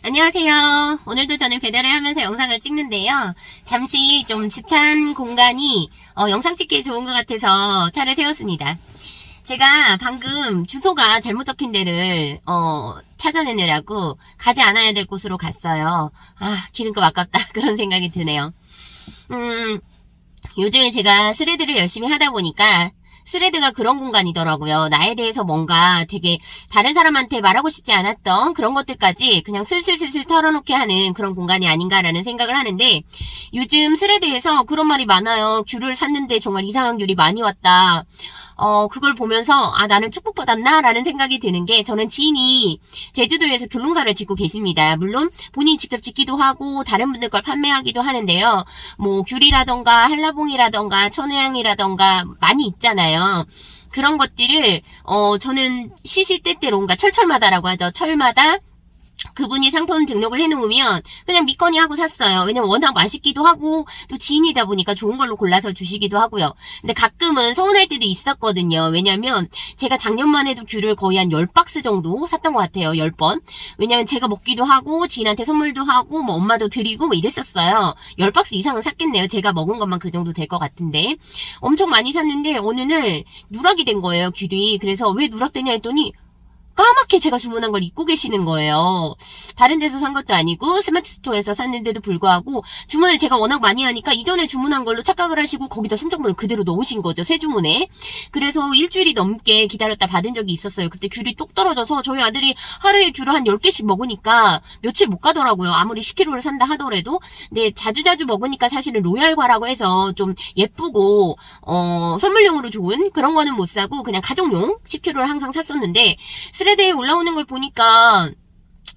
안녕하세요. 오늘도 저는 배달을 하면서 영상을 찍는데요. 잠시 좀 주차한 공간이 영상 찍기에 좋은 것 같아서 차를 세웠습니다. 제가 방금 주소가 잘못 적힌 데를 찾아내느라고 가지 않아야 될 곳으로 갔어요. 기름값 아깝다 그런 생각이 드네요. 요즘에 제가 스레드를 열심히 하다 보니까 스레드가 그런 공간이더라고요. 나에 대해서 뭔가 되게 다른 사람한테 말하고 싶지 않았던 그런 것들까지 그냥 슬슬슬슬 털어놓게 하는 그런 공간이 아닌가라는 생각을 하는데, 요즘 스레드에서 그런 말이 많아요. 귤을 샀는데 정말 이상한 귤이 많이 왔다. 그걸 보면서 나는 축복받았나? 라는 생각이 드는 게, 저는 지인이 제주도에서 귤농사를 짓고 계십니다. 물론 본인이 직접 짓기도 하고 다른 분들 걸 판매하기도 하는데요. 뭐 귤이라던가 한라봉이라던가 천혜향이라던가 많이 있잖아요. 그런 것들을 저는 시시때때로, 그러니까 철철마다라고 하죠. 철마다 그분이 상품 등록을 해놓으면 그냥 믿거니 하고 샀어요. 왜냐면 워낙 맛있기도 하고 또 지인이다 보니까 좋은 걸로 골라서 주시기도 하고요. 근데 가끔은 서운할 때도 있었거든요. 왜냐면 제가 작년만 해도 귤을 거의 한 10박스 정도 샀던 것 같아요. 10번. 왜냐면 제가 먹기도 하고 지인한테 선물도 하고 뭐 엄마도 드리고 뭐 이랬었어요. 10박스 이상은 샀겠네요. 제가 먹은 것만 그 정도 될 것 같은데. 엄청 많이 샀는데 어느 날 누락이 된 거예요, 귤이. 그래서 왜 누락되냐 했더니 까맣게 제가 주문한 걸 입고 계시는 거예요. 다른 데서 산 것도 아니고 스마트 스토어에서 샀는데도 불구하고 주문을 제가 워낙 많이 하니까 이전에 주문한 걸로 착각을 하시고 거기다 손정보를 그대로 넣으신 거죠. 새 주문에. 그래서 일주일이 넘게 기다렸다 받은 적이 있었어요. 그때 귤이 똑 떨어져서 저희 아들이 하루에 귤을 한 10개씩 먹으니까 며칠 못 가더라고요. 아무리 10kg를 산다 하더라도. 근데 자주자주 먹으니까 사실은 로얄과라고 해서 좀 예쁘고 선물용으로 좋은 그런 거는 못 사고 그냥 가정용 10kg를 항상 샀었는데, 스레드에 올라오는 걸 보니까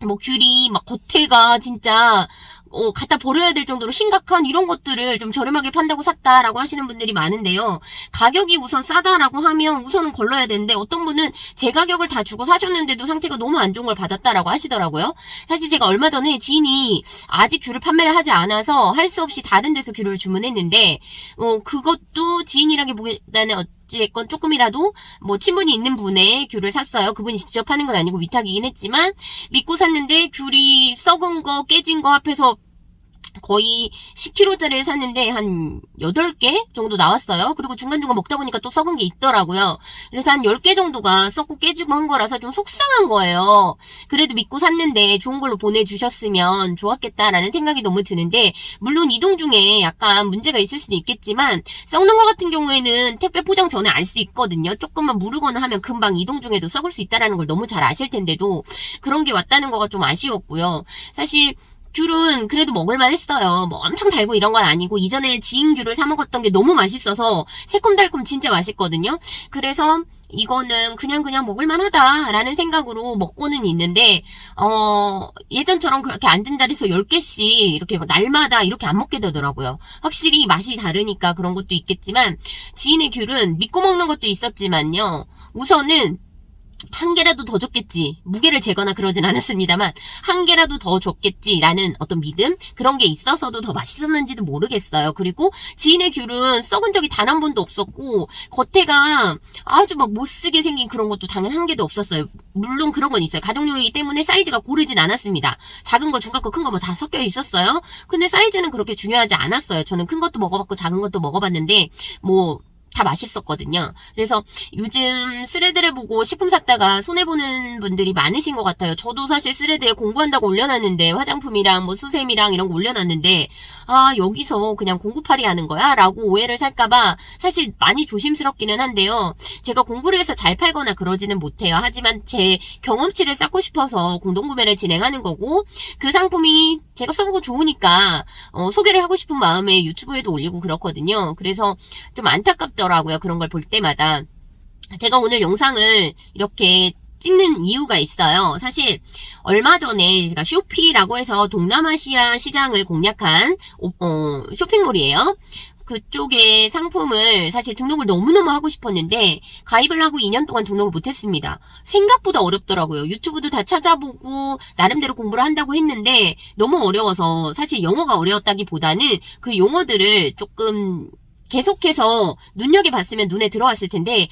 뭐 귤이 막 겉에가 진짜 갖다 버려야 될 정도로 심각한 이런 것들을 좀 저렴하게 판다고 샀다라고 하시는 분들이 많은데요. 가격이 우선 싸다라고 하면 우선은 걸러야 되는데, 어떤 분은 제 가격을 다 주고 사셨는데도 상태가 너무 안 좋은 걸 받았다라고 하시더라고요. 사실 제가 얼마 전에 지인이 아직 귤을 판매를 하지 않아서 할 수 없이 다른 데서 귤을 주문했는데 그것도 지인이라기보다는 어찌됐건 조금이라도 뭐 친분이 있는 분의 귤을 샀어요. 그분이 직접 하는 건 아니고 위탁이긴 했지만 믿고 샀는데 귤이 썩은 거 깨진 거 합해서 거의 10kg짜리를 샀는데 한 8개 정도 나왔어요. 그리고 중간중간 먹다 보니까 또 썩은 게 있더라고요. 그래서 한 10개 정도가 썩고 깨지고 한 거라서 좀 속상한 거예요. 그래도 믿고 샀는데 좋은 걸로 보내주셨으면 좋았겠다라는 생각이 너무 드는데, 물론 이동 중에 약간 문제가 있을 수도 있겠지만 썩는 거 같은 경우에는 택배 포장 전에 알 수 있거든요. 조금만 무르거나 하면 금방 이동 중에도 썩을 수 있다는 걸 너무 잘 아실 텐데도 그런 게 왔다는 거가 좀 아쉬웠고요. 사실 귤은 그래도 먹을만 했어요. 뭐 엄청 달고 이런 건 아니고, 이전에 지인 귤을 사 먹었던 게 너무 맛있어서 새콤달콤 진짜 맛있거든요. 그래서 이거는 그냥 먹을만 하다라는 생각으로 먹고는 있는데, 예전처럼 그렇게 앉은 자리에서 10개씩 이렇게 날마다 이렇게 안 먹게 되더라고요. 확실히 맛이 다르니까 그런 것도 있겠지만, 지인의 귤은 믿고 먹는 것도 있었지만요. 우선은 한 개라도 더 줬겠지, 무게를 재거나 그러진 않았습니다만 한 개라도 더 줬겠지라는 어떤 믿음, 그런 게 있어서도 더 맛있었는지도 모르겠어요. 그리고 지인의 귤은 썩은 적이 단 한 번도 없었고 겉에가 아주 막 못쓰게 생긴 그런 것도 단 한 개도 없었어요. 물론 그런 건 있어요. 가정용이기 때문에 사이즈가 고르진 않았습니다. 작은 거, 중간 거, 큰 거 뭐 다 섞여 있었어요. 근데 사이즈는 그렇게 중요하지 않았어요. 저는 큰 것도 먹어봤고 작은 것도 먹어봤는데 뭐 다 맛있었거든요. 그래서 요즘 스레드를 보고 식품 샀다가 손해보는 분들이 많으신 것 같아요. 저도 사실 스레드에 공부한다고 올려놨는데, 화장품이랑 뭐 수세미랑 이런 거 올려놨는데 여기서 그냥 공구팔이 하는 거야? 라고 오해를 살까봐 사실 많이 조심스럽기는 한데요. 제가 공부를 해서 잘 팔거나 그러지는 못해요. 하지만 제 경험치를 쌓고 싶어서 공동구매를 진행하는 거고, 그 상품이 제가 써보고 좋으니까 소개를 하고 싶은 마음에 유튜브에도 올리고 그렇거든요. 그래서 좀 안타깝더라고요. 그런 걸 볼 때마다. 제가 오늘 영상을 이렇게 찍는 이유가 있어요. 사실 얼마 전에 제가 쇼피라고 해서 동남아시아 시장을 공략한 쇼핑몰이에요. 그쪽에 상품을 사실 등록을 너무너무 하고 싶었는데 가입을 하고 2년 동안 등록을 못했습니다. 생각보다 어렵더라고요. 유튜브도 다 찾아보고 나름대로 공부를 한다고 했는데 너무 어려워서, 사실 영어가 어려웠다기보다는 그 용어들을 조금 계속해서 눈여겨봤으면 눈에 들어왔을 텐데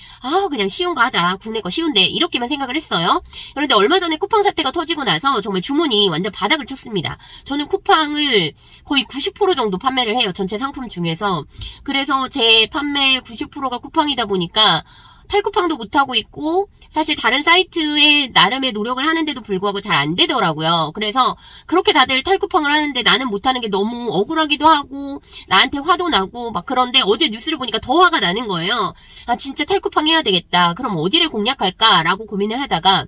그냥 쉬운 거 하자, 국내 거 쉬운데 이렇게만 생각을 했어요. 그런데 얼마 전에 쿠팡 사태가 터지고 나서 정말 주문이 완전 바닥을 쳤습니다. 저는 쿠팡을 거의 90% 정도 판매를 해요, 전체 상품 중에서. 그래서 제 판매 90%가 쿠팡이다 보니까 탈쿠팡도 못하고 있고, 사실 다른 사이트에 나름의 노력을 하는데도 불구하고 잘 안 되더라고요. 그래서 그렇게 다들 탈쿠팡을 하는데 나는 못하는 게 너무 억울하기도 하고 나한테 화도 나고 막. 그런데 어제 뉴스를 보니까 더 화가 나는 거예요. 진짜 탈쿠팡 해야 되겠다, 그럼 어디를 공략할까 라고 고민을 하다가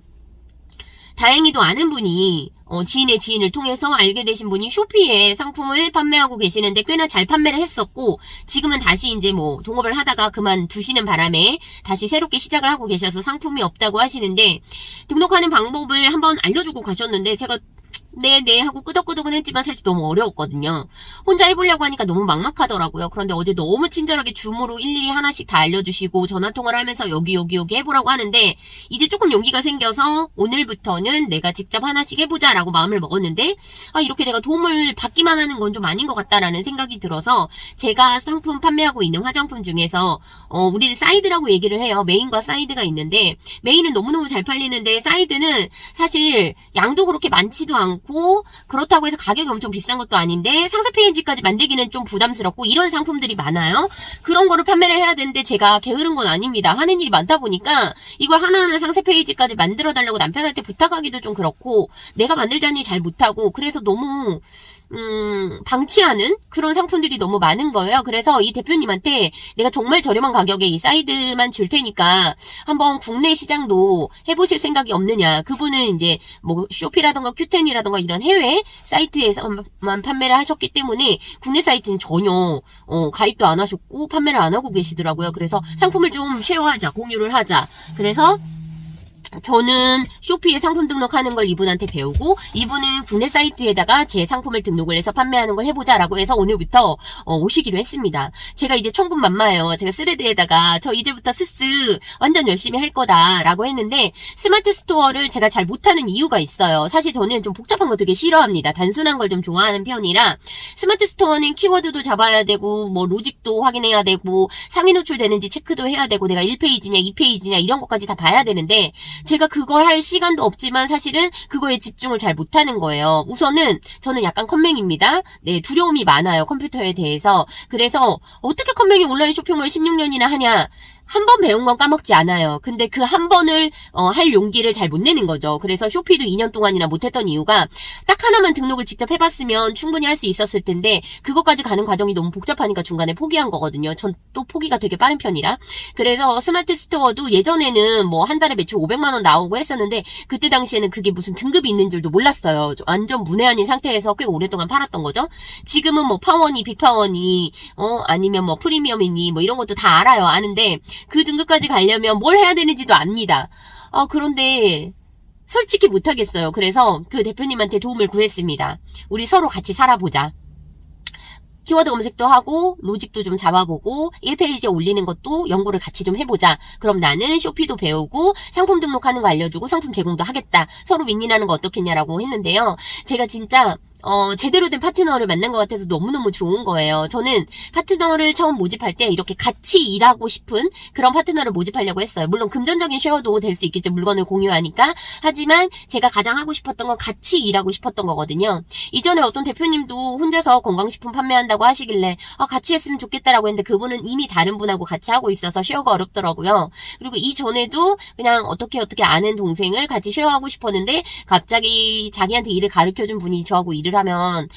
다행히도 아는 분이 지인의 지인을 통해서 알게 되신 분이 쇼피에 상품을 판매하고 계시는데 꽤나 잘 판매를 했었고, 지금은 다시 이제 뭐 동업을 하다가 그만두시는 바람에 다시 새롭게 시작을 하고 계셔서 상품이 없다고 하시는데, 등록하는 방법을 한번 알려주고 가셨는데 제가 네 하고 끄덕끄덕은 했지만 사실 너무 어려웠거든요. 혼자 해보려고 하니까 너무 막막하더라고요. 그런데 어제 너무 친절하게 줌으로 일일이 하나씩 다 알려주시고 전화통화를 하면서 여기 해보라고 하는데, 이제 조금 용기가 생겨서 오늘부터는 내가 직접 하나씩 해보자 라고 마음을 먹었는데, 이렇게 내가 도움을 받기만 하는 건 좀 아닌 것 같다라는 생각이 들어서, 제가 상품 판매하고 있는 화장품 중에서 우리는 사이드라고 얘기를 해요. 메인과 사이드가 있는데, 메인은 너무너무 잘 팔리는데 사이드는 사실 양도 그렇게 많지도 않고 그렇다고 해서 가격이 엄청 비싼 것도 아닌데 상세 페이지까지 만들기는 좀 부담스럽고 이런 상품들이 많아요. 그런 거를 판매를 해야 되는데 제가 게으른 건 아닙니다. 하는 일이 많다 보니까 이걸 하나하나 상세 페이지까지 만들어 달라고 남편한테 부탁하기도 좀 그렇고, 내가 만들자니 잘 못하고, 그래서 너무 방치하는 그런 상품들이 너무 많은 거예요. 그래서 이 대표님한테 내가 정말 저렴한 가격에 이 사이드만 줄 테니까 한번 국내 시장도 해보실 생각이 없느냐. 그분은 이제 뭐 쇼피라던가 큐텐이라던가 이런 해외 사이트에서만 판매를 하셨기 때문에 국내 사이트는 전혀 가입도 안 하셨고 판매를 안 하고 계시더라고요. 그래서 상품을 좀 쉐어하자, 공유를 하자. 그래서 저는 쇼피에 상품 등록하는 걸 이분한테 배우고, 이분은 국내 사이트에다가 제 상품을 등록을 해서 판매하는 걸 해보자라고 해서 오늘부터 오시기로 했습니다. 제가 이제 천군만마예요. 제가 스레드에다가 저 이제부터 스스 완전 열심히 할 거다라고 했는데, 스마트 스토어를 제가 잘 못하는 이유가 있어요. 사실 저는 좀 복잡한 거 되게 싫어합니다. 단순한 걸 좀 좋아하는 편이라, 스마트 스토어는 키워드도 잡아야 되고 뭐 로직도 확인해야 되고 상위 노출되는지 체크도 해야 되고 내가 1페이지냐 2페이지냐 이런 것까지 다 봐야 되는데, 제가 그걸 할 시간도 없지만 사실은 그거에 집중을 잘 못하는 거예요. 우선은 저는 약간 컴맹입니다. 네, 두려움이 많아요, 컴퓨터에 대해서. 그래서 어떻게 컴맹이 온라인 쇼핑몰 16년이나 하냐. 한 번 배운 건 까먹지 않아요. 근데 그 한 번을 할 용기를 잘 못 내는 거죠. 그래서 쇼피도 2년 동안이나 못했던 이유가, 딱 하나만 등록을 직접 해봤으면 충분히 할 수 있었을 텐데 그것까지 가는 과정이 너무 복잡하니까 중간에 포기한 거거든요. 전 또 포기가 되게 빠른 편이라. 그래서 스마트 스토어도 예전에는 뭐 한 달에 매출 500만 원 나오고 했었는데, 그때 당시에는 그게 무슨 등급이 있는 줄도 몰랐어요. 완전 문외한인 상태에서 꽤 오랫동안 팔았던 거죠. 지금은 뭐 파워니, 빅파워니 아니면 뭐 프리미엄이니 뭐 이런 것도 다 알아요. 아는데 그 등급까지 가려면 뭘 해야 되는지도 압니다. 그런데 솔직히 못하겠어요. 그래서 그 대표님한테 도움을 구했습니다. 우리 서로 같이 살아보자. 키워드 검색도 하고 로직도 좀 잡아보고 1페이지에 올리는 것도 연구를 같이 좀 해보자. 그럼 나는 쇼피도 배우고 상품 등록하는 거 알려주고 상품 제공도 하겠다. 서로 윈윈하는 거 어떻겠냐라고 했는데요. 제가 진짜 제대로 된 파트너를 만난 것 같아서 너무너무 좋은 거예요. 저는 파트너를 처음 모집할 때 이렇게 같이 일하고 싶은 그런 파트너를 모집하려고 했어요. 물론 금전적인 쉐어도 될 수 있겠죠. 물건을 공유하니까. 하지만 제가 가장 하고 싶었던 건 같이 일하고 싶었던 거거든요. 이전에 어떤 대표님도 혼자서 건강식품 판매한다고 하시길래 같이 했으면 좋겠다라고 했는데, 그분은 이미 다른 분하고 같이 하고 있어서 쉐어가 어렵더라고요. 그리고 이전에도 그냥 어떻게 아는 동생을 같이 쉐어하고 싶었는데, 갑자기 자기한테 일을 가르쳐준 분이 저하고 일을 하면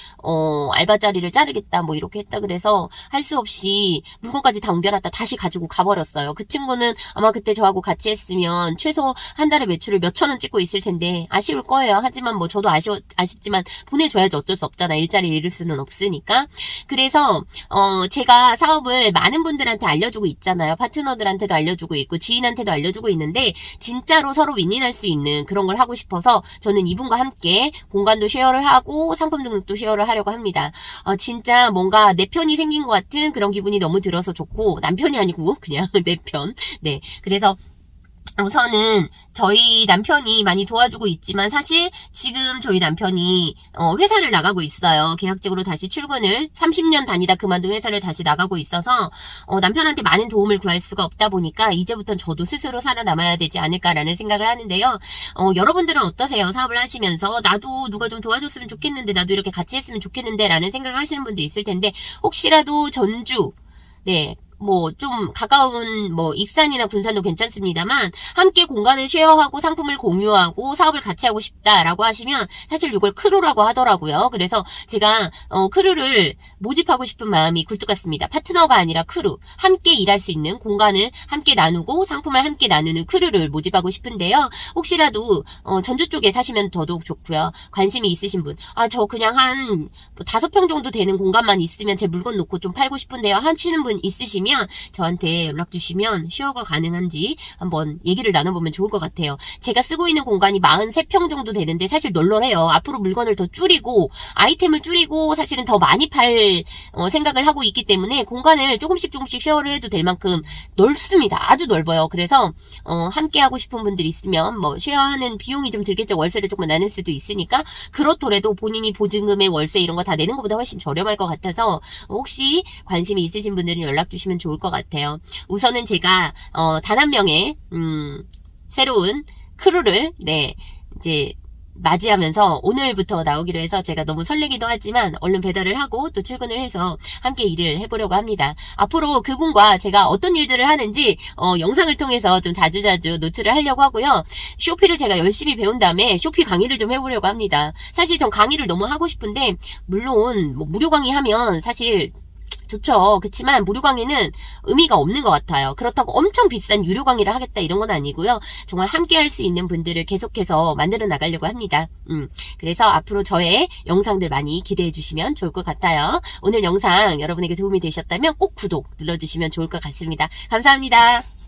알바 자리를 자르겠다 뭐 이렇게 했다 그래서 할 수 없이 물건까지 다 옮겨놨다 다시 가지고 가버렸어요. 그 친구는 아마 그때 저하고 같이 했으면 최소 한 달에 매출을 몇천 원 찍고 있을 텐데 아쉬울 거예요. 하지만 뭐 저도 아쉽지만 보내줘야지, 어쩔 수 없잖아. 일자리를 잃을 수는 없으니까. 그래서 제가 사업을 많은 분들한테 알려주고 있잖아요. 파트너들한테도 알려주고 있고 지인한테도 알려주고 있는데, 진짜로 서로 윈윈할 수 있는 그런 걸 하고 싶어서 저는 이분과 함께 공간도 쉐어를 하고 상품 등록도 쉐어를 하려고 합니다. 진짜 뭔가 내 편이 생긴 것 같은 그런 기분이 너무 들어서 좋고, 남편이 아니고 그냥 내 편. 네, 그래서 우선은 저희 남편이 많이 도와주고 있지만 사실 지금 저희 남편이 회사를 나가고 있어요. 계약직으로 다시 출근을 30년 다니다 그만둔 회사를 다시 나가고 있어서 남편한테 많은 도움을 구할 수가 없다 보니까 이제부터는 저도 스스로 살아남아야 되지 않을까라는 생각을 하는데요. 여러분들은 어떠세요? 사업을 하시면서 나도 누가 좀 도와줬으면 좋겠는데 나도 이렇게 같이 했으면 좋겠는데 라는 생각을 하시는 분도 있을 텐데 혹시라도 전주 네. 뭐, 좀, 가까운, 익산이나 군산도 괜찮습니다만, 함께 공간을 쉐어하고 상품을 공유하고 사업을 같이 하고 싶다라고 하시면, 사실 이걸 크루라고 하더라고요. 그래서 제가, 크루를 모집하고 싶은 마음이 굴뚝 같습니다. 파트너가 아니라 크루. 함께 일할 수 있는 공간을 함께 나누고 상품을 함께 나누는 크루를 모집하고 싶은데요. 혹시라도, 전주 쪽에 사시면 더더욱 좋고요. 관심이 있으신 분, 저 그냥 한, 5평 정도 되는 공간만 있으면 제 물건 놓고 좀 팔고 싶은데요. 하시는 분 있으시면, 저한테 연락 주시면 쉐어가 가능한지 한번 얘기를 나눠보면 좋을 것 같아요. 제가 쓰고 있는 공간이 43평 정도 되는데 사실 널널해요. 앞으로 물건을 더 줄이고 아이템을 줄이고 사실은 더 많이 팔 생각을 하고 있기 때문에 공간을 조금씩 쉐어를 해도 될 만큼 넓습니다. 아주 넓어요. 그래서 함께 하고 싶은 분들이 있으면 쉐어하는 비용이 좀 들겠죠. 월세를 조금 나눌 수도 있으니까 그렇더라도 본인이 보증금에 월세 이런 거 다 내는 것보다 훨씬 저렴할 것 같아서 혹시 관심이 있으신 분들은 연락 주시면 좋을 것 같아요. 우선은 제가 단 한 명의 새로운 크루를 이제 맞이하면서 오늘부터 나오기로 해서 제가 너무 설레기도 하지만 얼른 배달을 하고 또 출근을 해서 함께 일을 해보려고 합니다. 앞으로 그분과 제가 어떤 일들을 하는지 영상을 통해서 좀 자주자주 노출을 하려고 하고요. 쇼피를 제가 열심히 배운 다음에 쇼피 강의를 좀 해보려고 합니다. 사실 전 강의를 너무 하고 싶은데 물론 무료 강의 하면 사실 좋죠. 그렇지만 무료 강의는 의미가 없는 것 같아요. 그렇다고 엄청 비싼 유료 강의를 하겠다 이런 건 아니고요. 정말 함께 할 수 있는 분들을 계속해서 만들어 나가려고 합니다. 그래서 앞으로 저의 영상들 많이 기대해 주시면 좋을 것 같아요. 오늘 영상 여러분에게 도움이 되셨다면 꼭 구독 눌러주시면 좋을 것 같습니다. 감사합니다.